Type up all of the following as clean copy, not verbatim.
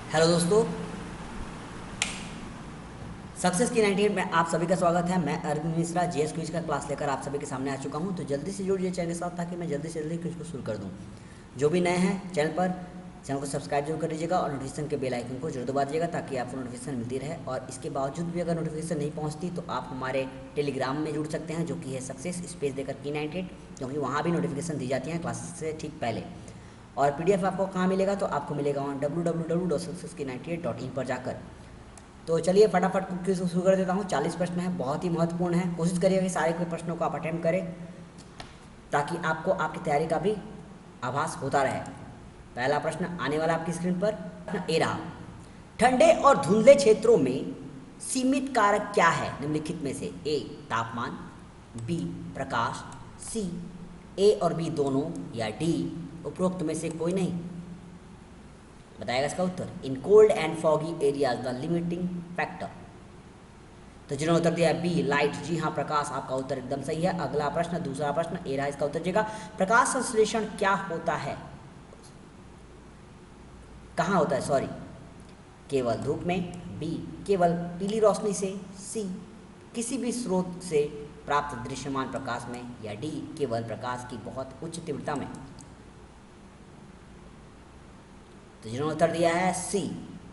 Hello दोस्तों, success की 98 में आप सभी का स्वागत है। मैं अरविंद मिश्रा जेएस क्विज का क्लास लेकर आप सभी के सामने आ चुका हूं। तो जल्दी से जुड़िए चैनल के साथ ताकि मैं जल्दी से जल्दी क्विज को शुरू कर दूं। जो भी नए हैं चैनल को सब्सक्राइब जरूर कर लीजिएगा और नोटिफिकेशन के बेल आइकन को जरूर दबा दीजिएगा ताकि आपको नोटिफिकेशन मिलती रहे। और इसके बावजूद भी अगर नोटिफिकेशन नहीं पहुँचती तो आप हमारे टेलीग्राम में जुड़ सकते हैं, जो कि है सक्सेस स्पेस देकर की 98, क्योंकि वहाँ भी नोटिफिकेशन दी जाती हैं क्लासेस से ठीक पहले। और पीडीएफ आपको कहाँ मिलेगा, तो आपको मिलेगा वहाँ www.successki98.in पर जाकर। तो चलिए फटाफट क्विज शुरू कर देता हूँ। 40 प्रश्न है, बहुत ही महत्वपूर्ण है। कोशिश करिएगा कि सारे प्रश्नों को आप अटेम्प्ट करें ताकि आपको आपकी तैयारी का भी आभास होता रहे। पहला प्रश्न आने वाला आपकी स्क्रीन पर। प्रश्न ए रहा, ठंडे और धुंधले क्षेत्रों में सीमित कारक क्या है निम्नलिखित में से? ए तापमान, बी प्रकाश, सी ए और बी दोनों, या डी उपरोक्त में से कोई नहीं। बताएगा इसका उत्तर। In cold and foggy areas the limiting factor. तो जिन्होंने उत्तर दिया है बी लाइट, जी हाँ प्रकाश, आपका उत्तर एकदम सही है। अगला प्रश्न, दूसरा प्रश्न ए रहा, इसका उत्तर देगा प्रकाश संश्लेषण क्या होता है, कहाँ होता है, सॉरी, केवल धूप में, बी केवल पीली रोशनी से, सी किसी भी स्रोत से प्राप्त दृश्यमान प्रकाश में, या डी केवल प्रकाश की बहुत उच्च तीव्रता में। तो जिन्होंने उत्तर दिया है सी,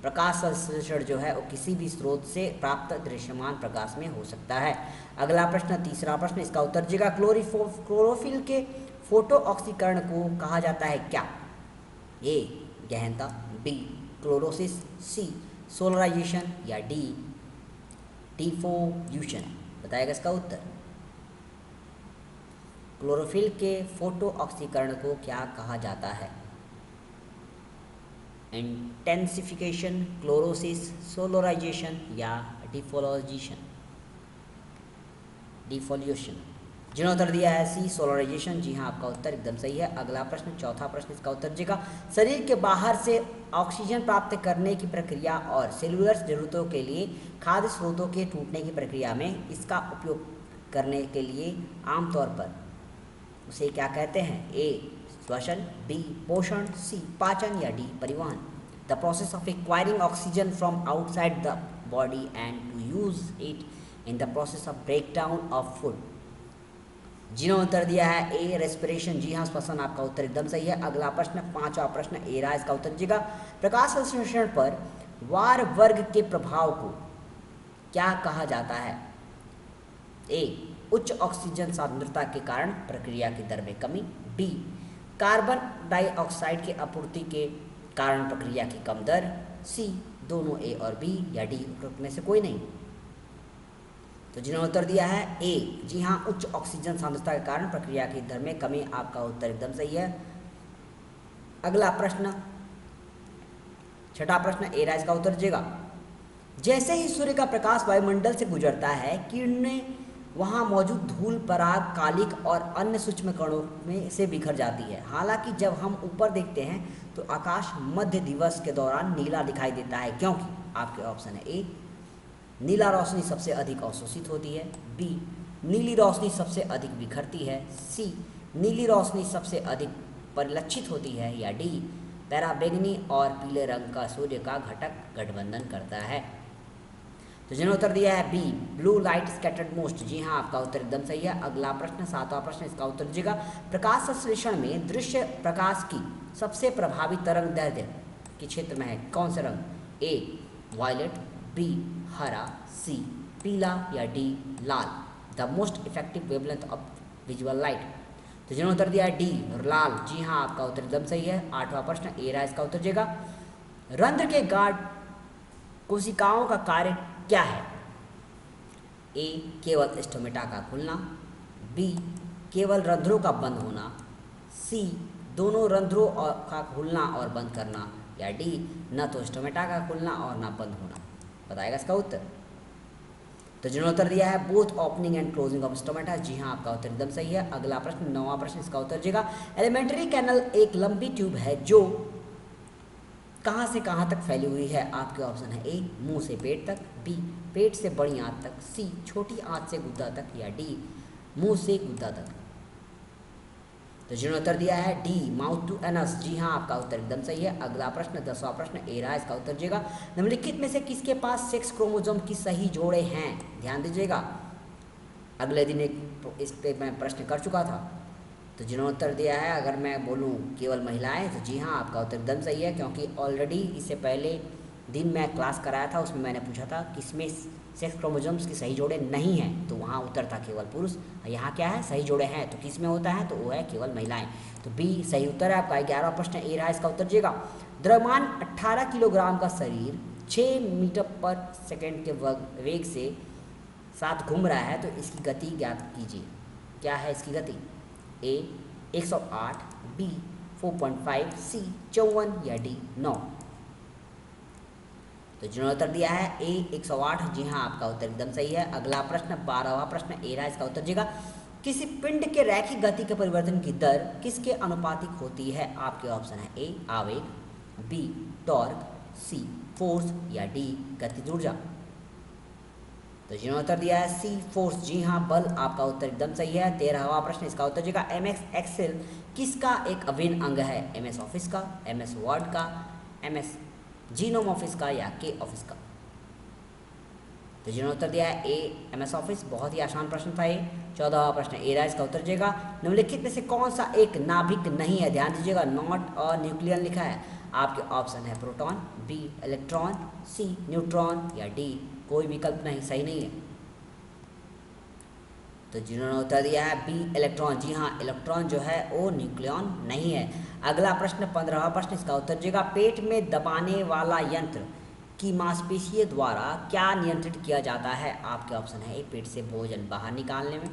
प्रकाश संश्लेषण जो है वो किसी भी स्रोत से प्राप्त दृश्यमान प्रकाश में हो सकता है। अगला प्रश्न, तीसरा प्रश्न, इसका उत्तर दीजिएगा क्लोरोफिल के फोटो ऑक्सीकरण को कहा जाता है क्या? ए गहनता, बी क्लोरोसिस, सी सोलराइजेशन, या डी डिफ्यूजन। बताएगा इसका उत्तर। क्लोरोफिल के फोटो ऑक्सीकरण को क्या कहा जाता है? इंटेंसिफिकेशन, क्लोरोसिस, सोलराइजेशन, या डिफोलिएशन। जिन्होंने उत्तर दिया है सी सोलराइजेशन, जी हाँ आपका उत्तर एकदम सही है। अगला प्रश्न, चौथा प्रश्न, इसका उत्तर दीजिएगा शरीर के बाहर से ऑक्सीजन प्राप्त करने की प्रक्रिया और सेलुलर जरूरतों के लिए खाद्य स्रोतों के टूटने की प्रक्रिया में इसका उपयोग करने के लिए आमतौर पर उसे क्या कहते हैं? ए श्वसन, बी पोषण, सी पाचन, या डी परिवहन। The process of acquiring oxygen from outside the body and to use it in the process of break down of food. जिन्होंने उत्तर दिया है ए रेस्पिरेशन, जी हाँ श्वसन, आपका उत्तर एकदम सही है। अगला प्रश्न, पांचवा प्रश्न ए रहा, इसका उत्तर दीजिएगा प्रकाश संश्लेषण पर वार वर्ग के प्रभाव को क्या कहा जाता है? ए उच्च ऑक्सीजन सांद्रता के कारण प्रक्रिया की दर में कमी, बी कार्बन डाइऑक्साइड की आपूर्ति के कारण प्रक्रिया की कम दर, सी दोनों ए और बी, या डी उपरोक्त में से कोई नहीं। तो जिन्होंने उत्तर दिया है ए, जी हाँ उच्च ऑक्सीजन सांद्रता के कारण प्रक्रिया की दर में कमी, आपका उत्तर एकदम सही है। अगला प्रश्न, छठा प्रश्न ए रहा, इसका उत्तर दीजिएगा जैसे ही सूर्य का प्रकाश वायुमंडल से गुजरता है किरणें वहाँ मौजूद धूल, पराग, कालिक और अन्य सूक्ष्म कणों में से बिखर जाती है। हालांकि जब हम ऊपर देखते हैं तो आकाश मध्य दिवस के दौरान नीला दिखाई देता है, क्योंकि आपके ऑप्शन है ए नीला रोशनी सबसे अधिक अवशोषित होती है, बी नीली रोशनी सबसे अधिक बिखरती है, सी नीली रोशनी सबसे अधिक परिलक्षित होती है, या डी पराबैंगनी और पीले रंग का सूर्य का घटक गठबंधन करता है। तो जिन्होंने उत्तर दिया है B blue light scattered most, जी हाँ आपका उत्तर एकदम सही है। अगला प्रश्न, सातवां प्रश्न, इसका उत्तर दीजिएगा प्रकाश संश्लेषण में दृश्य प्रकाश की सबसे प्रभावी तरंग दैर्ध्य के क्षेत्र में है कौन से रंग? ए वायलेट, बी हरा, सी पीला, या D Lal. The most effective wavelength of visual light. तो जिन्होंने उत्तर दिया है डी लाल, जी हाँ आपका उत्तर एकदम सही है। आठवां प्रश्न ए रहा, इसका उत्तर दीजिएगा रंध्र के गाढ़ कोशिकाओं का कार्य क्या है? ए केवल स्टोमेटा का खुलना, बी केवल रंध्रों का बंद होना, सी दोनों रंध्रों का खुलना और बंद करना, या डी न तो स्टोमेटा का खुलना और न बंद होना। बताएगा इसका उत्तर। तो जिन्होंने उत्तर दिया है both opening and closing of stomata, जी हाँ आपका उत्तर एकदम सही है। अगला प्रश्न, नौवां प्रश्न, इसका उत्तर दीजिएगा एलिमेंट्री कैनल एक लंबी ट्यूब है जो कहाँ से कहाँ तक फैली हुई है? आपके ऑप्शन है ए मुंह से पेट तक, बी पेट से बड़ी आंत तक, सी छोटी आंत से गुद्दा तक, या डी मुंह से गुद्दा तक। तो जिन्होंने उत्तर दिया है डी माउथ टू एनस, जी हाँ आपका उत्तर एकदम सही है। अगला प्रश्न 10वां प्रश्न ए रहा, इसका उत्तर दीजिएगा। निम्नलिखित में से किसके पास सेक्स क्रोमोसोम की सही जोड़े हैं? ध्यान दीजिएगा, अगले दिन एक इस पे मैं प्रश्न कर चुका था। तो जिन्होंने उत्तर दिया है, अगर मैं बोलूँ केवल महिलाएं, तो जी हाँ आपका उत्तर एकदम सही है, क्योंकि ऑलरेडी इससे पहले दिन मैं क्लास कराया था, उसमें मैंने पूछा था किसमें सेक्स क्रोमोसोम्स की सही जोड़े नहीं हैं, तो वहाँ उत्तर था केवल पुरुष। यहाँ क्या है, सही जोड़े हैं, तो किस में होता है, तो वो है केवल महिलाएं। तो बी सही उत्तर है आपका। 11वां प्रश्न ए रहा, इसका उत्तर दीजिएगा। द्रव्यमान 18 किलोग्राम का शरीर 6 मीटर पर सेकेंड के वेग से साथ घूम रहा है, तो इसकी गति ज्ञात कीजिए। क्या है इसकी गति? ए 108, बी 4.5, सी 54 या डी 9। तो जिन्होंने उत्तर दिया है ए 108, जी हाँ आपका उत्तर एकदम सही है। अगला प्रश्न 12वां प्रश्न ए रहा, इसका उत्तर दीजिएगा। किसी पिंड के रैखिक गति के परिवर्तन की दर किसके अनुपातिक होती है? आपके ऑप्शन है ए आवेग, बी टॉर्क, सी फोर्स या डी गतिज ऊर्जा। तो जिन्होंने उत्तर दिया है सी फोर्स, जी हाँ बल, आपका उत्तर एकदम सही है। 13वां प्रश्न, इसका उत्तर दीजिएगा। एमएस एक्सेल किसका एक अभिन्न अंग है? एमएस ऑफिस का, एमएस वर्ड का, एमएस जीनोम ऑफिस का या के ऑफिस का? तो जिन्होंने उत्तर दिया है ए एमएस ऑफिस, बहुत ही आसान प्रश्न था ये। 14वां प्रश्न ए रहा, इसका उत्तर दीजिएगा। निम्नलिखित में से कौन सा एक नाभिक नहीं है? ध्यान दीजिएगा, नॉट और न्यूक्लियन लिखा है। आपके ऑप्शन है प्रोटॉन, बी इलेक्ट्रॉन, सी न्यूट्रॉन या डी कोई विकल्प नहीं, सही नहीं है। तो जिन्होंने उत्तर दिया है बी इलेक्ट्रॉन, जी हाँ इलेक्ट्रॉन जो है वो न्यूक्लियन नहीं है। अगला प्रश्न 15वां प्रश्न, इसका उत्तर दीजिएगा। पेट में दबाने वाला यंत्र की मांसपेशियों द्वारा क्या नियंत्रित किया जाता है? आपके ऑप्शन है ए पेट से भोजन बाहर निकालने में,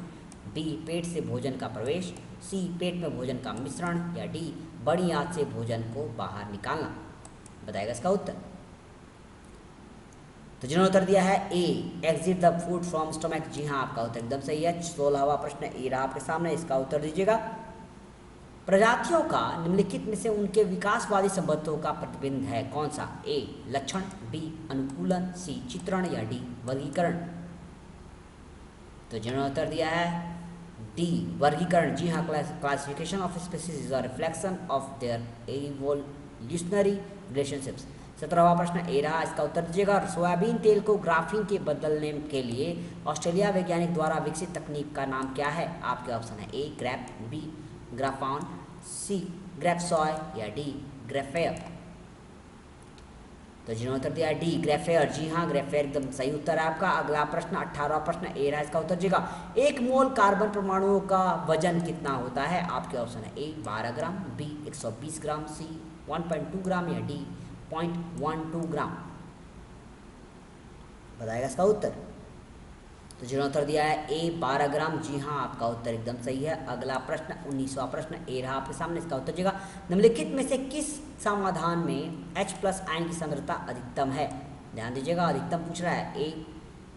बी पेट से भोजन का प्रवेश, सी पेट में भोजन का मिश्रण या डी बड़ी आंत से भोजन को बाहर निकालना। बताएगा इसका उत्तर। तो जिन्होंने उत्तर दिया है A exit the food from stomach, जी हाँ आपका उत्तर एकदम सही है। 16वां प्रश्न ए रहा आपके सामने, इसका उत्तर दीजिएगा। प्रजातियों का निम्नलिखित में से उनके विकासवादी संबंधों का प्रतिबिंब है कौन सा? ए लक्षण, बी अनुकूलन, सी चित्रण या डी वर्गीकरण। तो जिन्होंने उत्तर दिया है डी वर्गीकरण, जी हाँ classification of species is a reflection of their evolutionary relationships. 17वां प्रश्न ए रहा, इसका उत्तर दीजिएगा। सोयाबीन तेल को ग्राफीन के बदलने के लिए ऑस्ट्रेलिया वैज्ञानिक द्वारा विकसित तकनीक का नाम क्या है? आपके ऑप्शन है ए ग्रैप, बी ग्राफाउन, सी ग्रेप्सॉय या डी ग्रेफेयर। तो जिन्होंने उत्तर दिया डी ग्रेफेयर, जी हाँ ग्रेफेयर एकदम सही उत्तर है आपका। अगला प्रश्न 18वां प्रश्न ए रहा, इसका उत्तर दीजिएगा। 1 मोल कार्बन परमाणुओं का वजन कितना होता है? आपके ऑप्शन है ए 12 ग्राम, बी 120 ग्राम, सी 1.2 ग्राम या डी 0.12 ग्राम। बताएगा इसका उत्तर। तो जिन्होंने उत्तर दिया है ए 12 ग्राम, जी हाँ आपका उत्तर एकदम सही है। अगला प्रश्न 19वां प्रश्न ए रहा आपके सामने, इसका उत्तर दीजिएगा। निम्नलिखित में से किस समाधान में H+ आयन की सांद्रता अधिकतम है? ध्यान दीजिएगा, अधिकतम पूछ रहा है। ए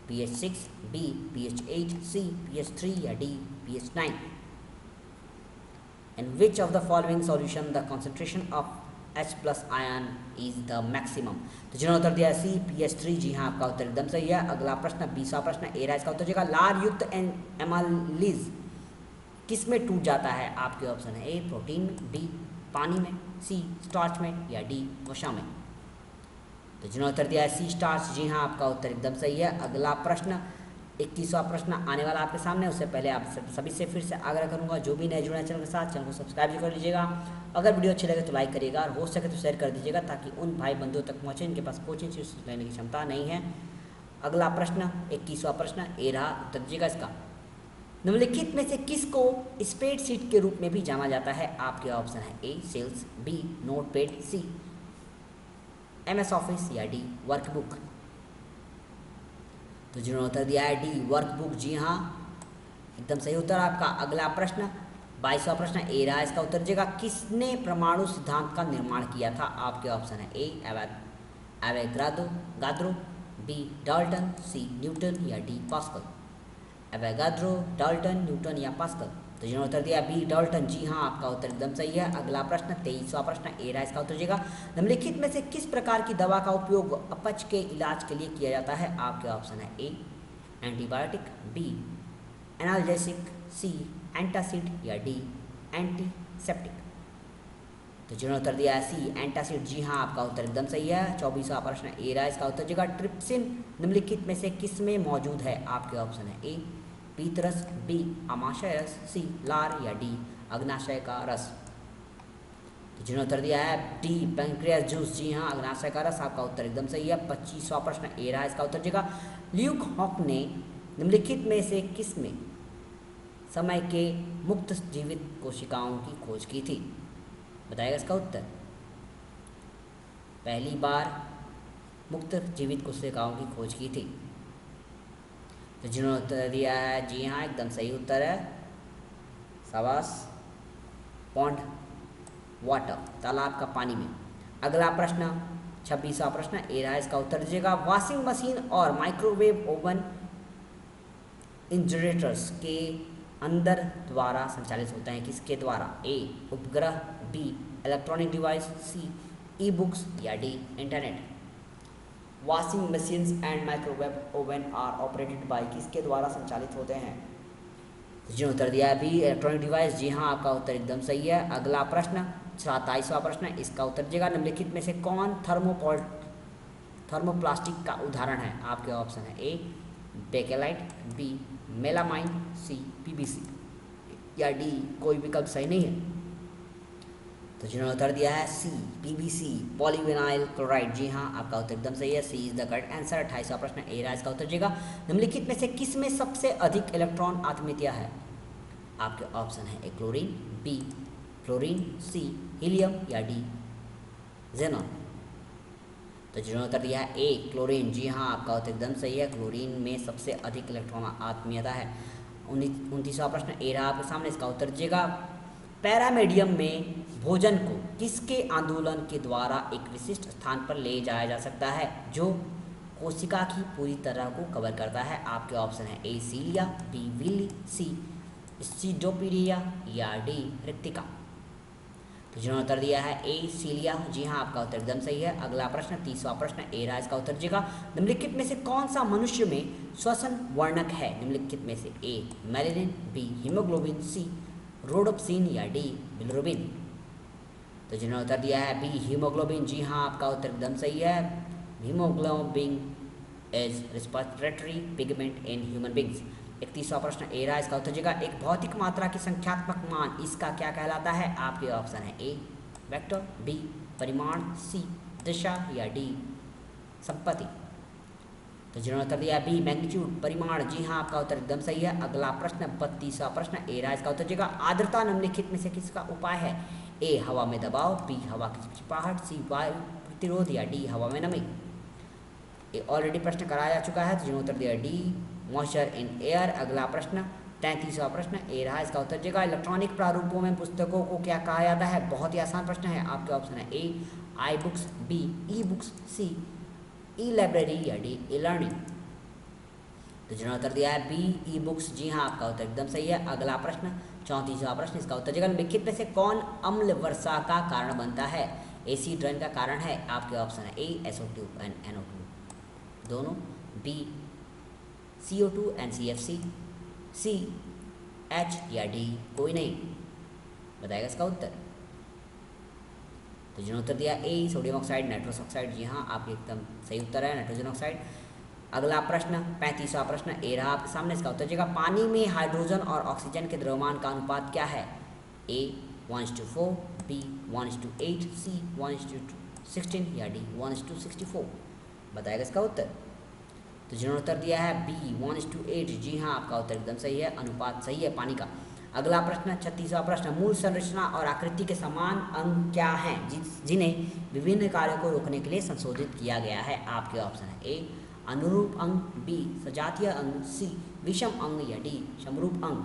pH6, बी pH8, सी pH3 या D pH9। In which of the following solution the concentration of H+ ion is the maximum? तो जिन्होंने उत्तर दिया सी pH3, जी हाँ आपका उत्तर एकदम सही है। अगला प्रश्न 20वां प्रश्न ए रहा, इसका उत्तर दीजिएगा। लार युक्त एमाइलेज किस में टूट जाता है? आपके ऑप्शन है ए प्रोटीन में, बी पानी में, सी स्टार्च में या डी वसा में। तो जिन्होंने उत्तर दिया है सी स्टार्च, जी हाँ आपका उत्तर एकदम सही है। अगला प्रश्न 21वां प्रश्न आने वाला आपके सामने, उससे पहले आप सभी से फिर से आग्रह करूंगा, जो भी नए जुड़े हैं चैनल के साथ, चैनल को सब्सक्राइब भी कर लीजिएगा। अगर वीडियो अच्छी लगे तो लाइक करिएगा और हो सके तो शेयर कर दीजिएगा, ताकि उन भाई बंधुओं तक पहुँचे इनके पास कोचिंग फीस लेने की क्षमता नहीं है। अगला प्रश्न 21वां प्रश्न ए रहा, उत्तर दीजिएगा इसका। निम्नलिखित में से किसको स्प्रेडशीट के रूप में भी जाना जाता है? आपके ऑप्शन है ए सेल्स, बी नोटपैड, सी MS ऑफिस या डी वर्कबुक। तो जिन्होंने उत्तर दिया है डी वर्कबुक, जी हाँ एकदम सही उत्तर आपका। अगला प्रश्न 22वां प्रश्न ए रहा, इसका उत्तर दीजिएगा। किसने परमाणु सिद्धांत का निर्माण किया था? आपके ऑप्शन है ए एवोगाद्रो, बी डाल्टन, सी न्यूटन या D pascal. Avogadro, Dalton, Newton या पास्कल। तो जिन्होंने उत्तर दिया बी डाल्टन, जी हाँ आपका उत्तर एकदम सही है। अगला प्रश्न 23वां प्रश्न ए रहा, इसका उत्तर दीजिएगा। निम्नलिखित में से किस प्रकार की दवा का उपयोग अपच के इलाज के लिए किया जाता है? आपके ऑप्शन है ए एंटीबायोटिक, बी एनाल्जेसिक, सी एंटासिड या डी एंटी सेप्टिक। तो जिन्होंने उत्तर दिया है सी एंटासिड, जी हाँ आपका उत्तर एकदम सही है। 24वां प्रश्न ए रहा इसका उत्तर जगह ट्रिप्सिन निम्नलिखित में से किस में मौजूद है? आपके ऑप्शन है ए पीतरस, बी आमाशय रस, सी लार या डी अग्नाशय का रस। तो जिन्होंने उत्तर दिया है डी पैंक्रियास जूस, जी हाँ अग्नाशय का रस आपका उत्तर एकदम सही है। 25वां प्रश्न ए रहा इसका उत्तर जगह ल्यूक हॉक ने निम्नलिखित में से किस में समय के मुक्त जीवित कोशिकाओं की खोज की थी? बताएगा इसका उत्तर। पहली बार मुक्त जीवित कोशिकाओं की खोज की थी। तो जिन्होंने उत्तर दिया है जी हाँ एकदम सही उत्तर है, शाबाश। पॉन्ड वाटर, तालाब का पानी में। अगला प्रश्न 26वां प्रश्न ए रहा इसका उत्तर दीजिएगा वॉशिंग मशीन और माइक्रोवेव ओवन इंजरेटर्स के अंदर द्वारा संचालित होते हैं, किसके द्वारा? ए उपग्रह, B electronic device, C e books या D internet. Washing machines and microwave oven are operated by, किसके द्वारा संचालित होते हैं? जिन्होंने उत्तर दिया है बी इलेक्ट्रॉनिक डिवाइस, जी हाँ आपका उत्तर एकदम सही है। अगला प्रश्न 27वां प्रश्न इसका उत्तर दीजिएगा निम्नलिखित में से कौन थर्मोप्लास्टिक का उदाहरण है? आपके ऑप्शन है ए बेकेलाइट, बी मेलामाइन, सी पीवीसी या डी कोई विकल्प सही नहीं है। तो जिन्होंने उत्तर दिया है सी पीवीसी पॉलीविनाइल क्लोराइड, जी हाँ आपका उत्तर एकदम सही है, सी इज द करेक्ट आंसर। 28वां प्रश्न ए रहा इसका उत्तर दीजिएगा निम्नलिखित में से किस में सबसे अधिक इलेक्ट्रॉन आत्मीयता है? आपके ऑप्शन है ए क्लोरीन, बी फ्लोरीन, सी हीलियम या डी जेनॉन। तो जिन्होंने उत्तर दिया है ए क्लोरीन, जी हाँ आपका उत्तर एकदम सही है, क्लोरीन में सबसे अधिक इलेक्ट्रॉन आत्मीयता है। 29वां प्रश्न ए रहा आपके सामने, इसका उत्तर दीजिएगा पैरामीडियम में भोजन को किसके आंदोलन के द्वारा एक विशिष्ट स्थान पर ले जाया जा सकता है जो कोशिका की पूरी तरह को कवर करता है? आपके ऑप्शन है ए सीलिया, बी विली, सी स्चिडोपीडिया या डी रिक्तिका। तो जिन्होंने उत्तर दिया है ए सीलिया, जी हाँ आपका उत्तर एकदम सही है। अगला प्रश्न 30वां प्रश्न ए रहा इसका उत्तर दीजिएगा निम्नलिखित में से कौन सा मनुष्य में श्वसन वर्णक है? निम्नलिखित में से ए मेलेनिन, बी हीमोग्लोबिन, सी रोडोप्सिन या डी बिलिरुबिन। तो जिन्होंने उत्तर दिया है बी हीमोग्लोबिन, जी हाँ आपका उत्तर एकदम सही है। Haemoglobin is respiratory pigment in human beings. 31वां प्रश्न ए रहा इसका उत्तर दीजिएगा एक भौतिक मात्रा की संख्यात्मक मान इसका क्या कहलाता है? आपके ऑप्शन है ए वेक्टर, बी परिमाण, सी दिशा या डी संपत्ति। तो जिन्होंने उत्तर दिया बी मैग्नीट्यूड परिमाण, जी हाँ आपका उत्तर एकदम सही है। अगला प्रश्न 32वां प्रश्न ए रहा इसका उत्तर दीजिएगा आर्द्रता निम्नलिखित में से किसका उपाय है? ए हवा में दबाव, बी हवा की चिपचिपाहट, सी वायु प्रतिरोध या डी हवा में नमी। ये ऑलरेडी प्रश्न कराया जा चुका है, तो जिन्होंने उत्तर दिया डी मॉइस्चर इन एयर। अगला प्रश्न 33वां प्रश्न ए रहा इसका उत्तर दीजिएगा इलेक्ट्रॉनिक प्रारूपों में पुस्तकों को क्या कहा जाता है? बहुत ही आसान प्रश्न है, आपके ऑप्शन है ए आई बुक्स, बी ई बुक्स, सी ई लाइब्रेरी या डी ई लर्निंग। तो जिन्होंने उत्तर दिया है बी ई बुक्स, जी हाँ आपका उत्तर एकदम सही है। अगला प्रश्न 34वां प्रश्न इसका उत्तर दीजिएगा निम्नलिखित में से कौन अम्ल वर्षा का कारण बनता है? एसिड रेन का कारण है। आपके ऑप्शन है ए SO2 एंड NO2 दोनों, B CO2 and CFC, C H या डी कोई नहीं। बताएगा इसका उत्तर। तो जिन्होंने उत्तर दिया A sodium oxide nitrous oxide, जी हाँ आपके एकदम सही उत्तर है नाइट्रोजन ऑक्साइड। अगला प्रश्न 35वां प्रश्न ए रहा आपके सामने, इसका उत्तर दीजिएगा पानी में हाइड्रोजन और ऑक्सीजन के द्रव्यमान का अनुपात क्या है? ए 1:4, बी 1:8, सी 1:16 या डी 1:64। बताएगा इसका उत्तर। तो जिन्होंने उत्तर दिया है बी 1:8, जी हाँ आपका उत्तर एकदम सही है, अनुपात सही है पानी का। अगला प्रश्न 36वां प्रश्न मूल संरचना और आकृति के समान अंग क्या हैं जिन्हें विभिन्न कार्यों को रोकने के लिए संशोधित किया गया है? आपके ऑप्शन है ए अनुरूप अंग, बी सजातीय अंग, सी विषम अंग या डी समरूप अंग।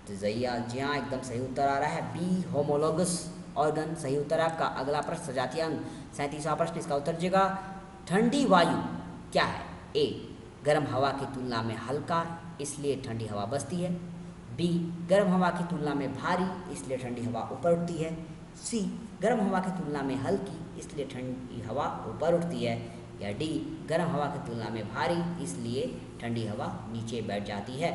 तो जी हाँ एकदम सही उत्तर आ रहा है बी होमोलोगस ऑर्गन सही उत्तर है आपका। अगला प्रश्न सजातीय अंग 37वां प्रश्न, इसका उत्तर दीजिएगा ठंडी वायु क्या है? ए गर्म हवा की तुलना में हल्का इसलिए ठंडी हवा बसती है, बी गर्म हवा की तुलना में भारी इसलिए ठंडी हवा ऊपर उठती है, सी गर्म हवा की तुलना में हल्की इसलिए ठंडी हवा ऊपर उठती है या डी गर्म हवा की तुलना में भारी इसलिए ठंडी हवा नीचे बैठ जाती है।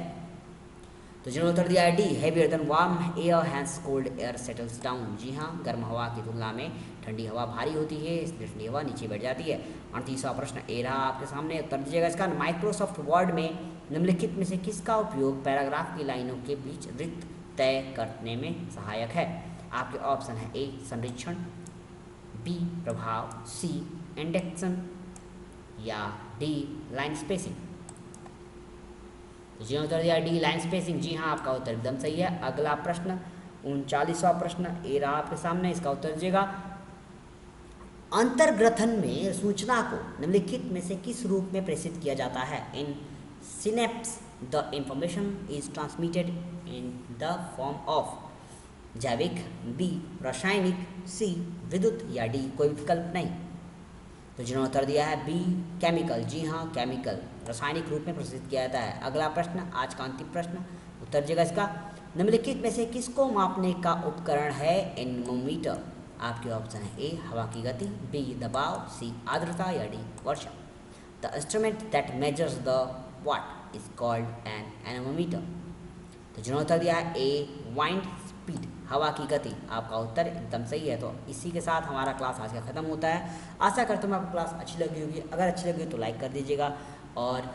तो जिन्होंने उत्तर दिया है D, heavier than warm air hence cold air settles down. जी हाँ, गर्म हवा की तुलना में ठंडी हवा भारी होती है, इसलिए ठंडी हवा नीचे बैठ जाती है। 38वां प्रश्न ए रहा आपके सामने, उत्तर दीजिएगा इसका। माइक्रोसॉफ्ट वर्ड में निम्नलिखित में से किसका उपयोग पैराग्राफ की लाइनों के बीच रिक्त तय करने में सहायक है? आपके ऑप्शन है ए संरक्षण, बी प्रभाव, सी इंडेक्शन या डी लाइन स्पेसिंग। तो जिन्होंने उत्तर दिया डी लाइन स्पेसिंग, जी हाँ आपका उत्तर एकदम सही है। अगला प्रश्न 39वां प्रश्न ए रहा आपके सामने, इसका उत्तर दीजिएगा। अंतर्ग्रथन में सूचना को निम्नलिखित में से किस रूप में प्रेषित किया जाता है? In synapse the information is transmitted in the form of जैविक, बी रासायनिक, सी विद्युत या डी कोई विकल्प नहीं। तो जिन्होंने उत्तर दिया है बी केमिकल, जी हाँ केमिकल रासायनिक रूप में प्रस्तुत किया जाता है। अगला प्रश्न आज का अंतिम प्रश्न, उत्तर दीजिएगा इसका। निम्नलिखित में से किसको मापने का उपकरण है एनेमोमीटर? आपके ऑप्शन है ए हवा की गति, बी दबाव, सी आर्द्रता या D Varsha. The instrument that measures the what is called an anemometer. तो जिन्होंने उत्तर दिया है ए वाइंड स्पीड, हवा की गति, आपका उत्तर एकदम सही है। तो इसी के साथ हमारा क्लास आज का ख़त्म होता है। आशा करता हूँ आपको क्लास अच्छी लगी होगी। अगर अच्छी लगी तो लाइक कर दीजिएगा, और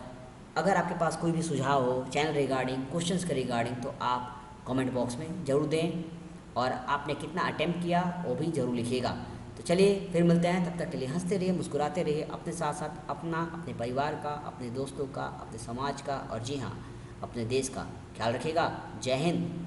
अगर आपके पास कोई भी सुझाव हो चैनल रिगार्डिंग, क्वेश्चंस के रिगार्डिंग, तो आप कमेंट बॉक्स में ज़रूर दें, और आपने कितना अटेम्प्ट किया वो भी ज़रूर लिखिएगा। तो चलिए फिर मिलते हैं, तब तक के लिए हंसते रहिए, मुस्कुराते रहिए, अपने साथ साथ अपना, अपने परिवार का, अपने दोस्तों का, अपने समाज का और जी हाँ अपने देश का ख्याल रखिएगा। जय हिंद।